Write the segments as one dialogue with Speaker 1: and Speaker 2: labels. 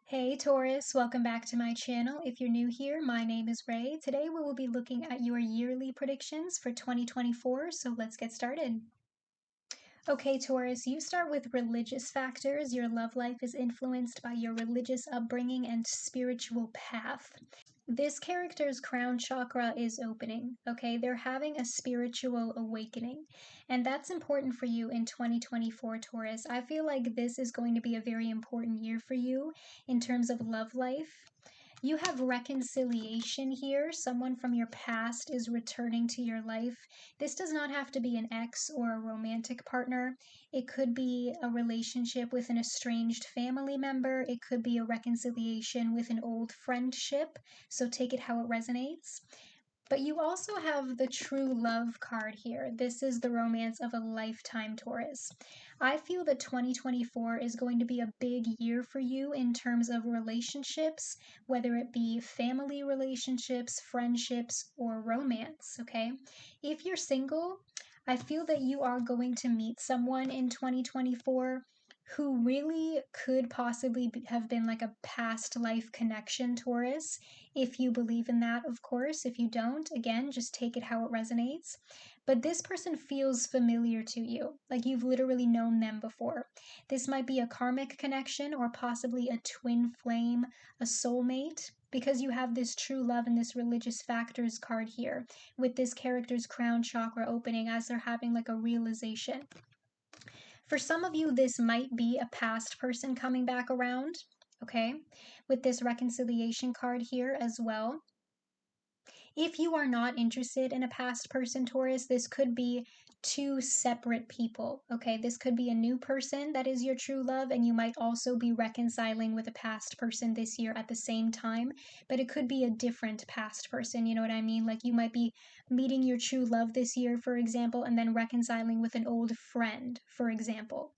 Speaker 1: Hey Taurus, welcome back to my channel. If you're new here, my name is Ray. Today we will be looking at your yearly predictions for 2024, so let's get started. Okay, Taurus, you start with religious factors. Your love life is influenced by your religious upbringing and spiritual path. This character's crown chakra is opening, okay? They're having a spiritual awakening, and that's important for you in 2024, Taurus. I feel like this is going to be a very important year for you in terms of love life. You have reconciliation here. Someone from your past is returning to your life. This does not have to be an ex or a romantic partner. It could be a relationship with an estranged family member. It could be a reconciliation with an old friendship. So take it how it resonates. But you also have the true love card here. This is the romance of a lifetime, Taurus. I feel that 2024 is going to be a big year for you in terms of relationships, whether it be family relationships, friendships, or romance, okay? If you're single, I feel that you are going to meet someone in 2024 who really could possibly have been like a past life connection, Taurus. If you believe in that, of course. If you don't, again, just take it how it resonates. But this person feels familiar to you, like you've literally known them before. This might be a karmic connection or possibly a twin flame, a soulmate, because you have this true love and this religious factors card here with this character's crown chakra opening as they're having like a realization. For some of you, this might be a past person coming back around, okay, with this reconciliation card here as well. If you are not interested in a past person, Taurus, this could be two separate people, okay? This could be a new person that is your true love, and you might also be reconciling with a past person this year at the same time, but it could be a different past person, you know what I mean? Like you might be meeting your true love this year, for example, and then reconciling with an old friend, for example.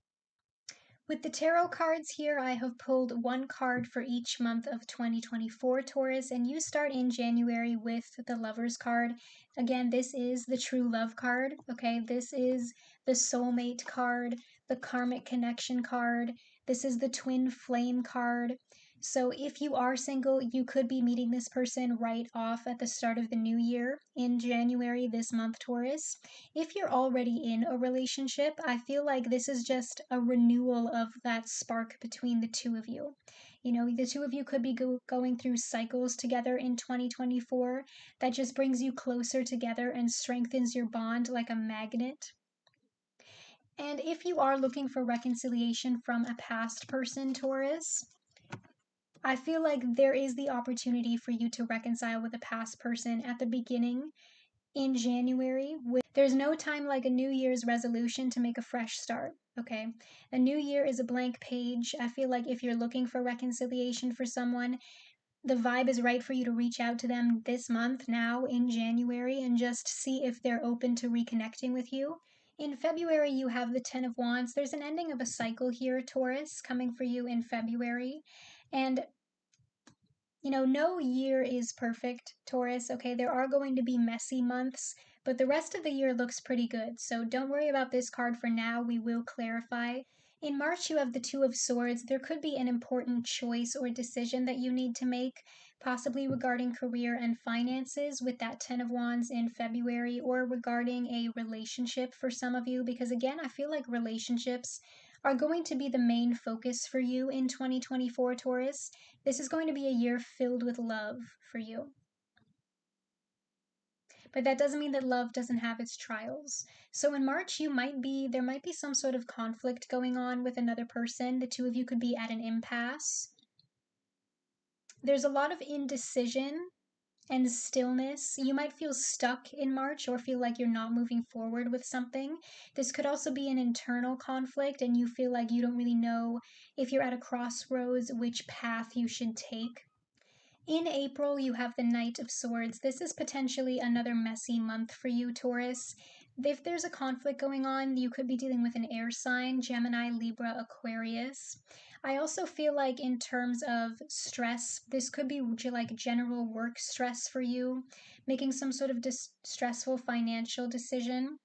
Speaker 1: With the tarot cards here, I have pulled one card for each month of 2024, Taurus, and you start in January with the Lover's card. Again, this is the true love card, okay? This is the soulmate card, the karmic connection card. This is the twin flame card. So if you are single, you could be meeting this person right off at the start of the new year in January this month, Taurus. If you're already in a relationship, I feel like this is just a renewal of that spark between the two of you. You know, the two of you could be going through cycles together in 2024 that just brings you closer together and strengthens your bond like a magnet. And if you are looking for reconciliation from a past person, Taurus, I feel like there is the opportunity for you to reconcile with a past person at the beginning in January. There's no time like a New Year's resolution to make a fresh start, okay? A new year is a blank page. I feel like if you're looking for reconciliation for someone, the vibe is right for you to reach out to them this month, now in January, and just see if they're open to reconnecting with you. In February, you have the Ten of Wands. There's an ending of a cycle here, Taurus, coming for you in February. And no year is perfect, Taurus, okay? There are going to be messy months, but the rest of the year looks pretty good. So don't worry about this card for now. We will clarify. In March, you have the Two of Swords. There could be an important choice or decision that you need to make, possibly regarding career and finances with that Ten of Wands in February, or regarding a relationship for some of you, because again, I feel like relationships are going to be the main focus for you in 2024, Taurus. This is going to be a year filled with love for you. But that doesn't mean that love doesn't have its trials. So in March, there might be some sort of conflict going on with another person. The two of you could be at an impasse. There's a lot of indecision and stillness. You might feel stuck in March or feel like you're not moving forward with something. This could also be an internal conflict and you feel like you don't really know if you're at a crossroads which path you should take. In April, you have the Knight of Swords. This is potentially another messy month for you, Taurus. If there's a conflict going on, you could be dealing with an air sign, Gemini, Libra, Aquarius. I also feel like in terms of stress, this could be like general work stress for you, making some sort of stressful financial decision.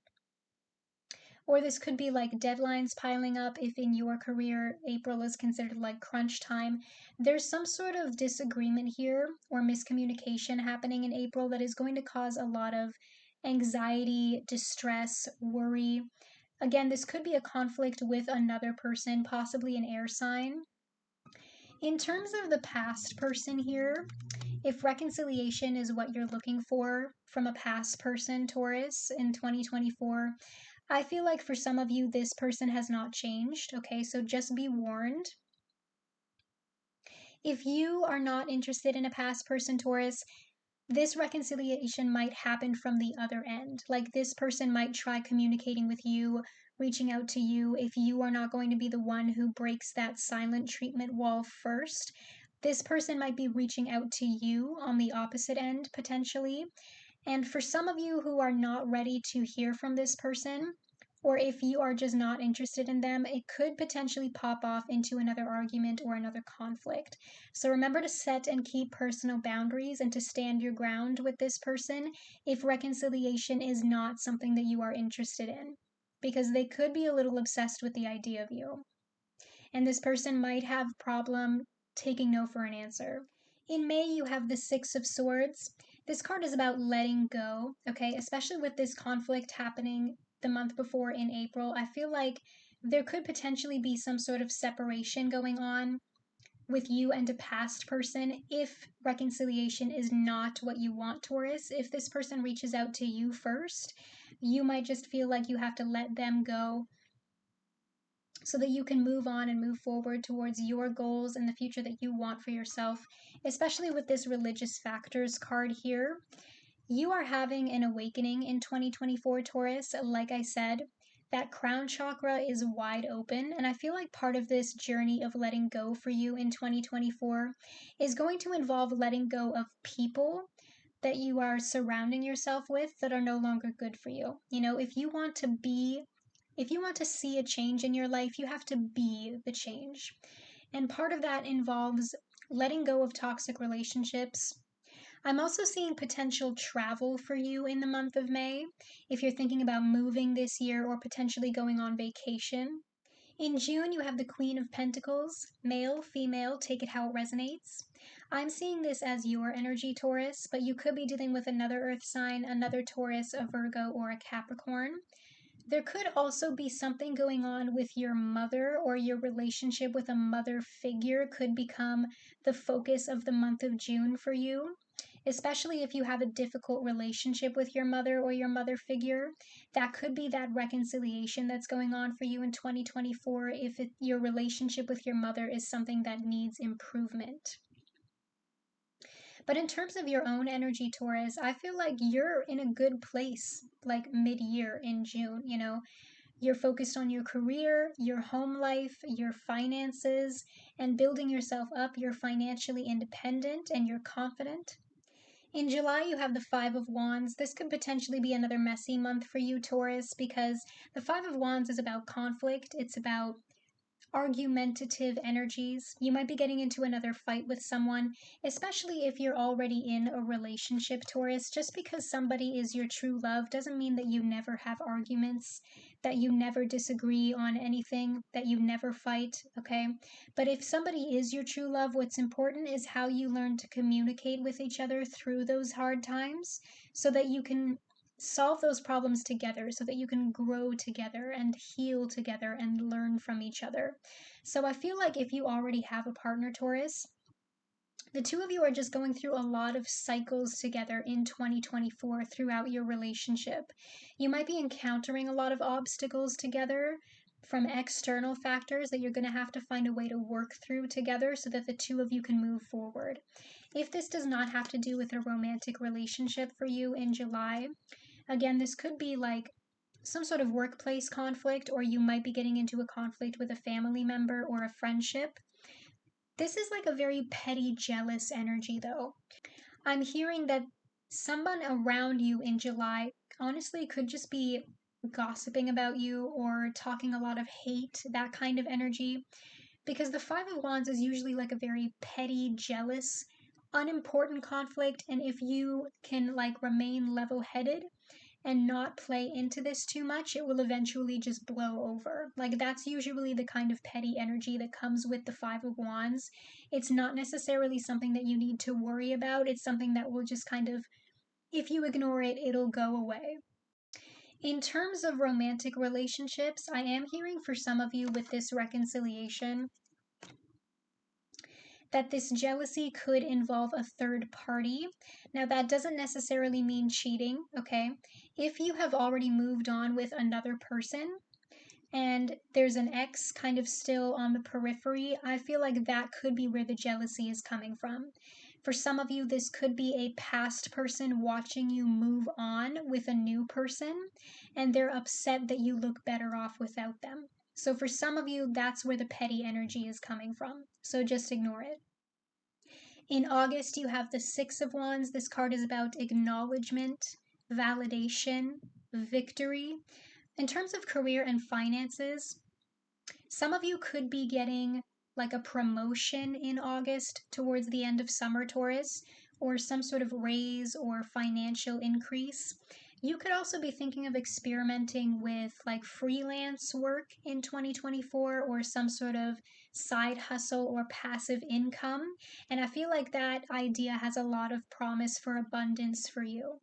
Speaker 1: Or this could be like deadlines piling up if in your career April is considered like crunch time. There's some sort of disagreement here or miscommunication happening in April that is going to cause a lot of anxiety, distress, worry. Again, this could be a conflict with another person, possibly an air sign. In terms of the past person here, if reconciliation is what you're looking for from a past person, Taurus, in 2024, I feel like for some of you, this person has not changed. Okay, so just be warned. If you are not interested in a past person, Taurus, this reconciliation might happen from the other end. Like this person might try communicating with you, reaching out to you. If you are not going to be the one who breaks that silent treatment wall first, this person might be reaching out to you on the opposite end potentially. And for some of you who are not ready to hear from this person, or if you are just not interested in them, it could potentially pop off into another argument or another conflict. So remember to set and keep personal boundaries and to stand your ground with this person if reconciliation is not something that you are interested in, because they could be a little obsessed with the idea of you. And this person might have problem taking no for an answer. In May, you have the Six of Swords. This card is about letting go, okay? Especially with this conflict happening the month before in April, I feel like there could potentially be some sort of separation going on with you and a past person if reconciliation is not what you want, Taurus. If this person reaches out to you first, you might just feel like you have to let them go so that you can move on and move forward towards your goals and the future that you want for yourself, especially with this religious factors card here. You are having an awakening in 2024, Taurus. Like I said, that crown chakra is wide open, and I feel like part of this journey of letting go for you in 2024 is going to involve letting go of people that you are surrounding yourself with that are no longer good for you. You know, if you want to see a change in your life, you have to be the change. And part of that involves letting go of toxic relationships. I'm also seeing potential travel for you in the month of May if you're thinking about moving this year or potentially going on vacation. In June, you have the Queen of Pentacles, male, female, take it how it resonates. I'm seeing this as your energy, Taurus, but you could be dealing with another earth sign, another Taurus, a Virgo, or a Capricorn. There could also be something going on with your mother, or your relationship with a mother figure could become the focus of the month of June for you, especially if you have a difficult relationship with your mother or your mother figure. That could be that reconciliation that's going on for you in 2024 if your relationship with your mother is something that needs improvement. But in terms of your own energy, Taurus, I feel like you're in a good place, like mid-year in June, you know. You're focused on your career, your home life, your finances, and building yourself up. You're financially independent and you're confident. In July, you have the Five of Wands. This could potentially be another messy month for you, Taurus, because the Five of Wands is about conflict. It's about argumentative energies. You might be getting into another fight with someone, especially if you're already in a relationship, Taurus. Just because somebody is your true love doesn't mean that you never have arguments, that you never disagree on anything, that you never fight, okay? But if somebody is your true love, what's important is how you learn to communicate with each other through those hard times so that you can solve those problems together, so that you can grow together and heal together and learn from each other. So I feel like if you already have a partner, Taurus, the two of you are just going through a lot of cycles together in 2024 throughout your relationship. You might be encountering a lot of obstacles together from external factors that you're going to have to find a way to work through together so that the two of you can move forward. If this does not have to do with a romantic relationship for you in July, again, this could be like some sort of workplace conflict, or you might be getting into a conflict with a family member or a friendship. This is like a very petty, jealous energy, though. I'm hearing that someone around you in July honestly could just be gossiping about you or talking a lot of hate, that kind of energy. Because the Five of Wands is usually like a very petty, jealous, unimportant conflict, and if you can like remain level-headed, and not play into this too much, it will eventually just blow over. Like, that's usually the kind of petty energy that comes with the Five of Wands. It's not necessarily something that you need to worry about. It's something that will just kind of, if you ignore it, it'll go away. In terms of romantic relationships, I am hearing for some of you with this reconciliation that this jealousy could involve a third party. Now, that doesn't necessarily mean cheating, okay? If you have already moved on with another person and there's an ex kind of still on the periphery, I feel like that could be where the jealousy is coming from. For some of you, this could be a past person watching you move on with a new person, and they're upset that you look better off without them. So for some of you, that's where the petty energy is coming from. So just ignore it. In August, you have the Six of Wands. This card is about acknowledgement, validation, victory. In terms of career and finances, some of you could be getting like a promotion in August towards the end of summer, Taurus, or some sort of raise or financial increase. You could also be thinking of experimenting with like freelance work in 2024 or some sort of side hustle or passive income. And I feel like that idea has a lot of promise for abundance for you.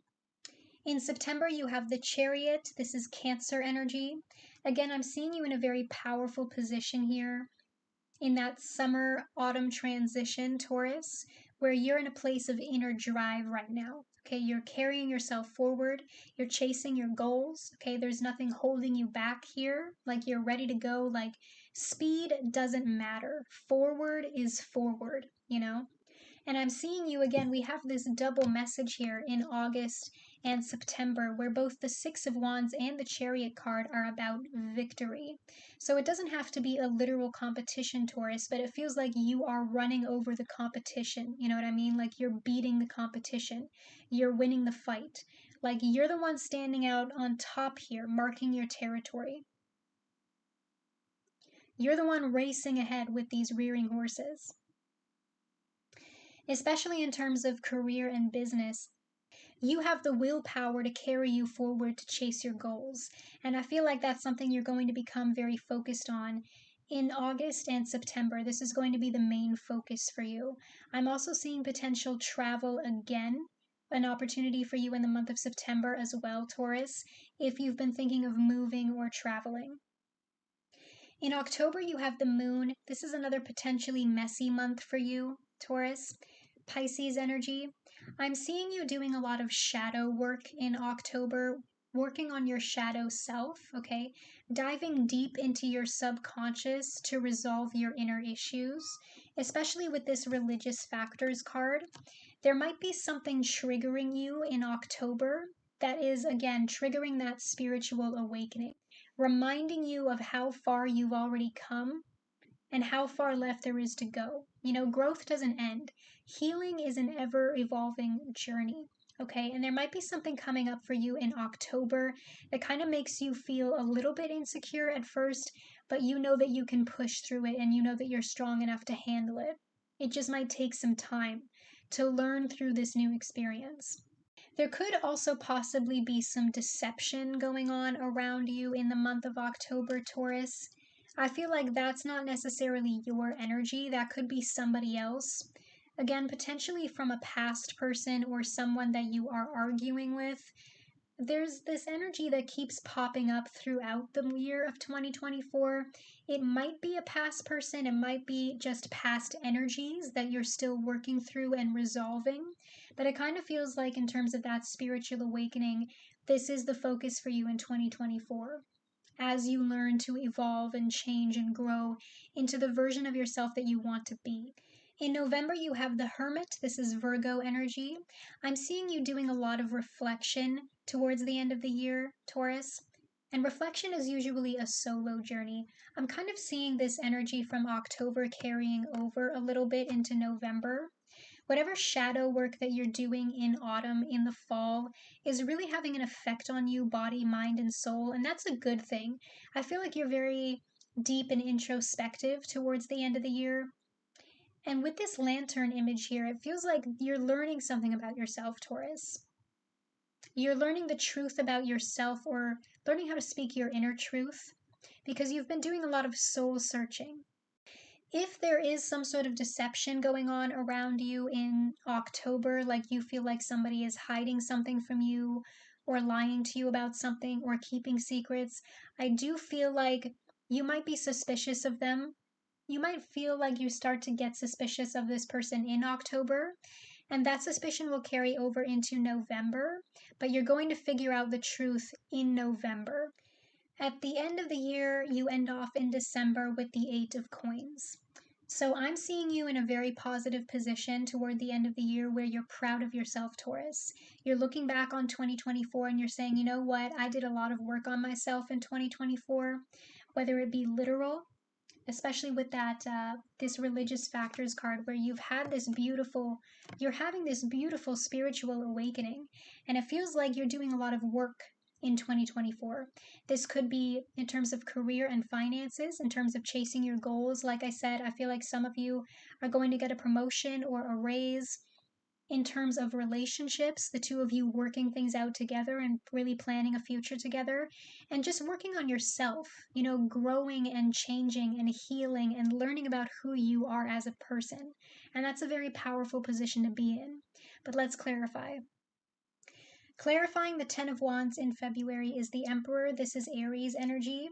Speaker 1: In September, you have the Chariot. This is Cancer energy. Again, I'm seeing you in a very powerful position here in that summer autumn transition, Taurus, where you're in a place of inner drive right now. Okay, you're carrying yourself forward, you're chasing your goals. Okay, there's nothing holding you back here. Like, you're ready to go. Like, speed doesn't matter. Forward is forward, you know? And I'm seeing you again. We have this double message here in August and September, where both the Six of Wands and the Chariot card are about victory. So it doesn't have to be a literal competition, Taurus, but it feels like you are running over the competition. You know what I mean? Like, you're beating the competition, you're winning the fight. Like, you're the one standing out on top here, marking your territory. You're the one racing ahead with these rearing horses. Especially in terms of career and business, you have the willpower to carry you forward to chase your goals. And I feel like that's something you're going to become very focused on in August and September. This is going to be the main focus for you. I'm also seeing potential travel again, an opportunity for you in the month of September as well, Taurus, if you've been thinking of moving or traveling. In October, you have the moon. This is another potentially messy month for you, Taurus. Pisces energy. I'm seeing you doing a lot of shadow work in October, working on your shadow self, okay? Diving deep into your subconscious to resolve your inner issues, especially with this religious factors card. There might be something triggering you in October that is, again, triggering that spiritual awakening, reminding you of how far you've already come and how far left there is to go. You know, growth doesn't end. Healing is an ever evolving journey. Okay, and there might be something coming up for you in October that kind of makes you feel a little bit insecure at first, but you know that you can push through it and you know that you're strong enough to handle it. It just might take some time to learn through this new experience. There could also possibly be some deception going on around you in the month of October, Taurus. I feel like that's not necessarily your energy, that could be somebody else. Again, potentially from a past person or someone that you are arguing with. There's this energy that keeps popping up throughout the year of 2024. It might be a past person, it might be just past energies that you're still working through and resolving. But it kind of feels like, in terms of that spiritual awakening, this is the focus for you in 2024 as you learn to evolve and change and grow into the version of yourself that you want to be. In November, you have the Hermit. This is Virgo energy. I'm seeing you doing a lot of reflection towards the end of the year, Taurus. And reflection is usually a solo journey. I'm kind of seeing this energy from October carrying over a little bit into November. Whatever shadow work that you're doing in autumn, in the fall, is really having an effect on you, body, mind, and soul. And that's a good thing. I feel like you're very deep and introspective towards the end of the year. And with this lantern image here, it feels like you're learning something about yourself, Taurus. You're learning the truth about yourself or learning how to speak your inner truth because you've been doing a lot of soul searching. If there is some sort of deception going on around you in October, like you feel like somebody is hiding something from you or lying to you about something or keeping secrets, I do feel like you might be suspicious of them. You might feel like you start to get suspicious of this person in October, and that suspicion will carry over into November, but you're going to figure out the truth in November. At the end of the year, you end off in December with the Eight of Coins. So I'm seeing you in a very positive position toward the end of the year where you're proud of yourself, Taurus. You're looking back on 2024 and you're saying, you know what, I did a lot of work on myself in 2024, whether it be literal, especially with that this religious factors card where you're having this beautiful spiritual awakening, and it feels like you're doing a lot of work in 2024. This could be in terms of career and finances, in terms of chasing your goals. Like I said, I feel like some of you are going to get a promotion or a raise. In terms of relationships, the two of you working things out together and really planning a future together, and just working on yourself, growing and changing and healing and learning about who you are as a person. And that's a very powerful position to be in. But let's clarify. Clarifying the Ten of Wands in February is the Emperor. This is Aries energy.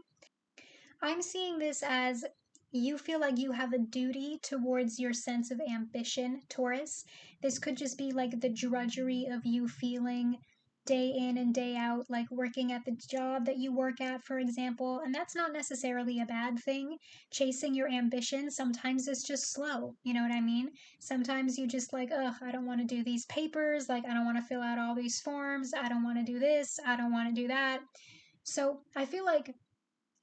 Speaker 1: I'm seeing this as you feel like you have a duty towards your sense of ambition, Taurus. This could just be like the drudgery of you feeling day in and day out, like working at the job that you work at, for example. And that's not necessarily a bad thing. Chasing your ambition sometimes is just slow. You know what I mean? Sometimes you just like, ugh, I don't want to do these papers. Like, I don't want to fill out all these forms. I don't want to do this. I don't want to do that. So I feel like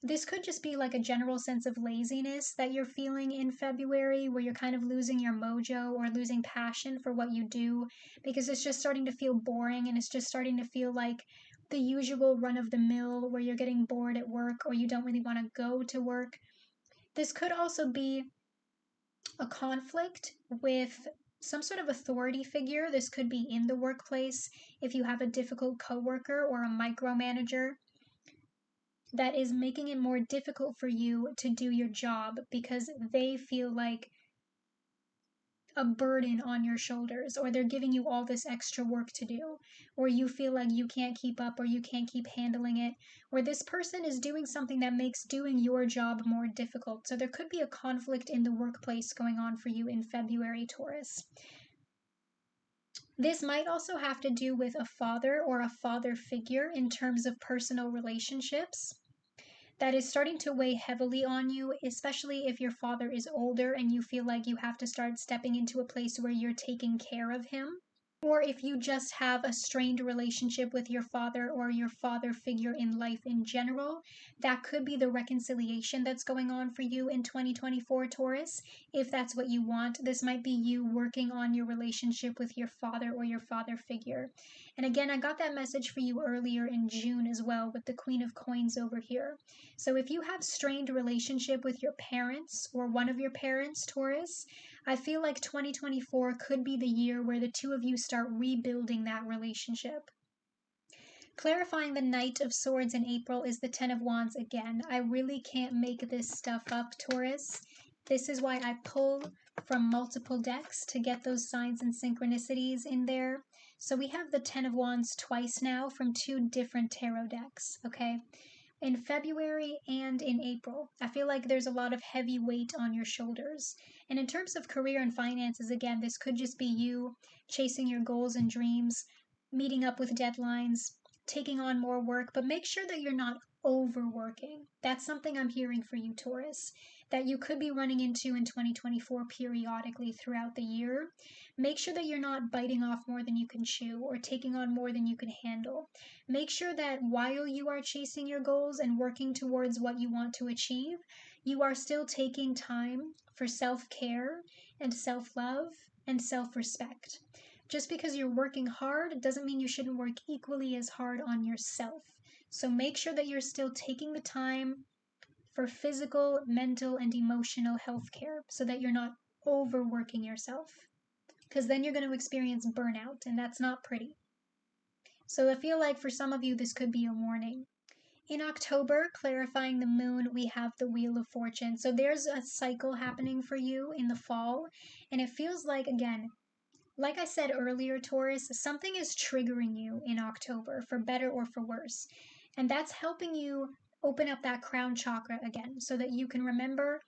Speaker 1: this could just be like a general sense of laziness that you're feeling in February, where you're kind of losing your mojo or losing passion for what you do because it's just starting to feel boring and it's just starting to feel like the usual run of the mill where you're getting bored at work or you don't really want to go to work. This could also be a conflict with some sort of authority figure. This could be in the workplace if you have a difficult coworker or a micromanager that is making it more difficult for you to do your job because they feel like a burden on your shoulders, or they're giving you all this extra work to do, or you feel like you can't keep up or you can't keep handling it, or this person is doing something that makes doing your job more difficult. So there could be a conflict in the workplace going on for you in February, Taurus. This might also have to do with a father or a father figure in terms of personal relationships that is starting to weigh heavily on you, especially if your father is older and you feel like you have to start stepping into a place where you're taking care of him. Or if you just have a strained relationship with your father or your father figure in life in general, that could be the reconciliation that's going on for you in 2024, Taurus. If that's what you want, this might be you working on your relationship with your father or your father figure. And again, I got that message for you earlier in June as well with the Queen of Coins over here. So if you have strained relationship with your parents or one of your parents, Taurus, I feel like 2024 could be the year where the two of you start rebuilding that relationship. Clarifying the Knight of Swords in April is the Ten of Wands again. I really can't make this stuff up, Taurus. This is why I pull from multiple decks to get those signs and synchronicities in there. So we have the Ten of Wands twice now from two different tarot decks, okay? In February and in April, I feel like there's a lot of heavy weight on your shoulders. And in terms of career and finances, again, this could just be you chasing your goals and dreams, meeting up with deadlines, taking on more work, but make sure that you're not overworking. That's something I'm hearing for you, Taurus, that you could be running into in 2024 periodically throughout the year. Make sure that you're not biting off more than you can chew or taking on more than you can handle. Make sure that while you are chasing your goals and working towards what you want to achieve, you are still taking time for self-care and self-love and self-respect. Just because you're working hard doesn't mean you shouldn't work equally as hard on yourself. So make sure that you're still taking the time for physical, mental, and emotional health care so that you're not overworking yourself. Because then you're going to experience burnout, and that's not pretty. So I feel like for some of you, this could be a warning. In October, clarifying the moon, we have the Wheel of Fortune. So there's a cycle happening for you in the fall. And it feels like, again, like I said earlier, Taurus, something is triggering you in October, for better or for worse. And that's helping you open up that crown chakra again so that you can remember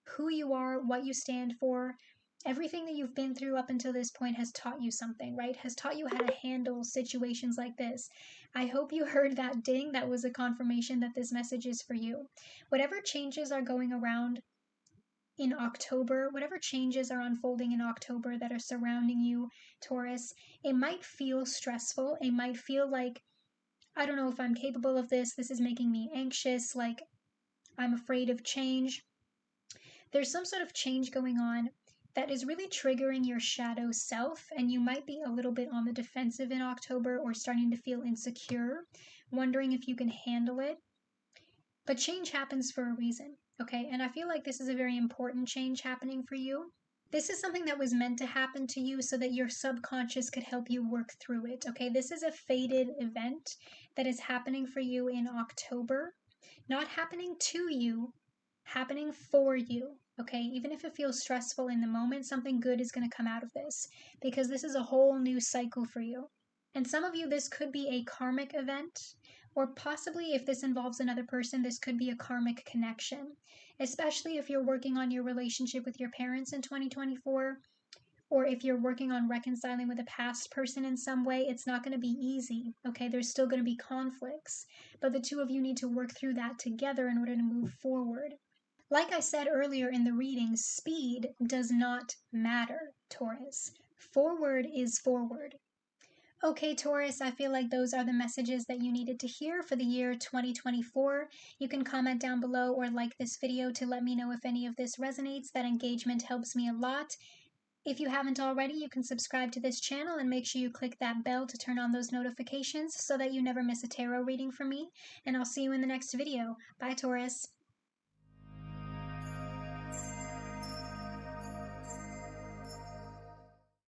Speaker 1: who you are, what you stand for. Everything that you've been through up until this point has taught you something, right? Has taught you how to handle situations like this. I hope you heard that ding. That was a confirmation that this message is for you. Whatever changes are going around in October, whatever changes are unfolding in October that are surrounding you, Taurus, it might feel stressful. It might feel like, I don't know if I'm capable of this. This is making me anxious. Like, I'm afraid of change. There's some sort of change going on that is really triggering your shadow self, and you might be a little bit on the defensive in October or starting to feel insecure, wondering if you can handle it. But change happens for a reason, okay? And I feel like this is a very important change happening for you. This is something that was meant to happen to you so that your subconscious could help you work through it, okay? This is a fated event that is happening for you in October, not happening to you, happening for you, okay? Even if it feels stressful in the moment, something good is going to come out of this because this is a whole new cycle for you. And some of you, this could be a karmic event, or possibly if this involves another person, this could be a karmic connection, especially if you're working on your relationship with your parents in 2024, or if you're working on reconciling with a past person in some way. It's not going to be easy, okay? There's still going to be conflicts, but the two of you need to work through that together in order to move forward. Like I said earlier in the reading, speed does not matter, Taurus. Forward is forward. Okay, Taurus, I feel like those are the messages that you needed to hear for the year 2024. You can comment down below or like this video to let me know if any of this resonates. That engagement helps me a lot. If you haven't already, you can subscribe to this channel and make sure you click that bell to turn on those notifications so that you never miss a tarot reading from me. And I'll see you in the next video. Bye, Taurus.